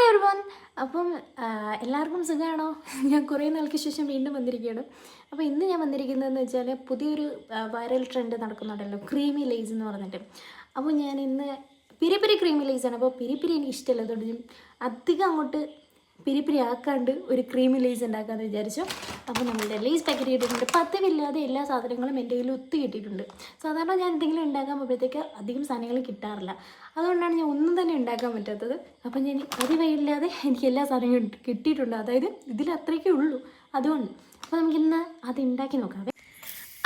Everyone. അപ്പം എല്ലാവർക്കും സുഖമാണോ? ഞാൻ കുറേ നാൾക്ക് ശേഷം വീണ്ടും വന്നിരിക്കുകയാണ്. അപ്പോൾ ഇന്ന് ഞാൻ വന്നിരിക്കുന്നതെന്ന് വെച്ചാൽ പുതിയൊരു വൈറൽ ട്രെൻഡ് നടക്കുന്നുണ്ടല്ലോ, ക്രീമി ലേസ് എന്ന് പറഞ്ഞിട്ട്. അപ്പോൾ ഞാൻ ഇന്ന് പിരി പിരി ക്രീമി ലേസാണ്. അപ്പോൾ പിരി പിരി എനിക്ക് ഇഷ്ടമല്ല, അതുകൊണ്ട് ഞാൻ അധികം അങ്ങോട്ട് പിരി പിരി ആക്കാണ്ട് ഒരു ക്രീമി ലേസ് ഉണ്ടാക്കാമെന്ന് വിചാരിച്ചു. അപ്പോൾ നമ്മളുടെ ലേസ് പാക്കറ്റ് കിട്ടിയിട്ടുണ്ട്. പതിവില്ലാതെ എല്ലാ സാധനങ്ങളും എൻ്റെ കയ്യിൽ ഒത്തു കിട്ടിയിട്ടുണ്ട്. സാധാരണ ഞാൻ എന്തെങ്കിലും ഉണ്ടാക്കാൻ പോകുമ്പോഴത്തേക്ക് അധികം സാധനങ്ങൾ കിട്ടാറില്ല, അതുകൊണ്ടാണ് ഞാൻ ഒന്നും തന്നെ ഉണ്ടാക്കാൻ പറ്റാത്തത്. അപ്പം ഞാൻ പതിവില്ലാതെ എനിക്ക് എല്ലാ സാധനങ്ങളും കിട്ടിയിട്ടുണ്ട്, അതായത് ഇതിൽ അത്രയ്ക്കേ ഉള്ളൂ, അതുകൊണ്ട്. അപ്പോൾ നമുക്കിന്ന് അത് ഉണ്ടാക്കി നോക്കാം.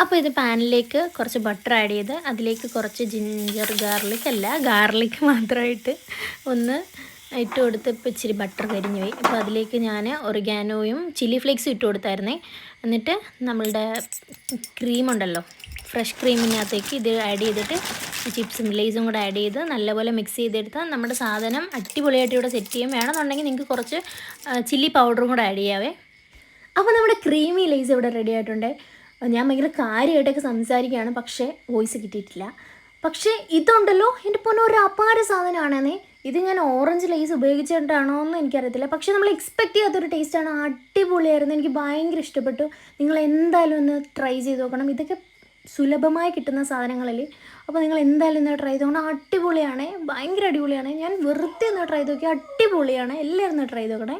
അപ്പോൾ ഇത് പാനിലേക്ക് കുറച്ച് ബട്ടർ ആഡ് ചെയ്ത് അതിലേക്ക് കുറച്ച് ജിഞ്ചർ ഗാർലിക് മാത്രമായിട്ട് ഒന്ന് ഇട്ട് കൊടുത്ത് ഇപ്പോൾ ഇച്ചിരി ബട്ടർ കരിഞ്ഞു പോയി. അപ്പോൾ അതിലേക്ക് ഞാൻ ഒറിഗാനോയും ചില്ലി ഫ്ലേക്സും ഇട്ട് കൊടുത്തായിരുന്നേ. എന്നിട്ട് നമ്മളുടെ ക്രീമുണ്ടല്ലോ, ഫ്രഷ് ക്രീമിനകത്തേക്ക് ഇത് ആഡ് ചെയ്തിട്ട് ചിപ്സും ലേസും കൂടെ ആഡ് ചെയ്ത് നല്ലപോലെ മിക്സ് ചെയ്തെടുത്താൽ നമ്മുടെ സാധനം അടിപൊളിയായിട്ട് ഇവിടെ സെറ്റ് ചെയ്യും. വേണമെന്നുണ്ടെങ്കിൽ നിങ്ങൾക്ക് കുറച്ച് ചില്ലി പൗഡറും കൂടെ ആഡ് ചെയ്യാവേ. അപ്പോൾ നമ്മുടെ ക്രീമി ലേസ് ഇവിടെ റെഡി ആയിട്ടുണ്ട്. ഞാൻ ഭയങ്കര കാര്യമായിട്ടൊക്കെ സംസാരിക്കുകയാണ്, പക്ഷേ വോയിസ് കിട്ടിയിട്ടില്ല. പക്ഷേ ഇതുണ്ടല്ലോ എൻ്റെ പൊന്നോ, ഒരു അപാര സാധനമാണെന്നേ. ഇത് ഞാൻ ഓറഞ്ച് ലേസ് ഉപയോഗിച്ചിട്ടാണോ എന്ന് എനിക്കറിയത്തില്ല, പക്ഷേ നമ്മൾ എക്സ്പെക്റ്റ് ചെയ്യാത്തൊരു ടേസ്റ്റാണ്. അടിപൊളിയായിരുന്നു, എനിക്ക് ഭയങ്കര ഇഷ്ടപ്പെട്ടു. നിങ്ങൾ എന്തായാലും ഒന്ന് ട്രൈ ചെയ്ത് നോക്കണം. ഇതൊക്കെ സുലഭമായി കിട്ടുന്ന സാധനങ്ങളിൽ. അപ്പോൾ നിങ്ങൾ എന്തായാലും ഒന്ന് ട്രൈ ചെയ്ത് നോക്കണം. അടിപൊളിയാണ്, ഭയങ്കര അടിപൊളിയാണ്. ഞാൻ വെറുതെ ഒന്ന് ട്രൈ ചെയ്ത് നോക്കി, അടിപൊളിയാണ്. എല്ലാവരും ഒന്ന് ട്രൈ ചെയ്ത് നോക്കണേ.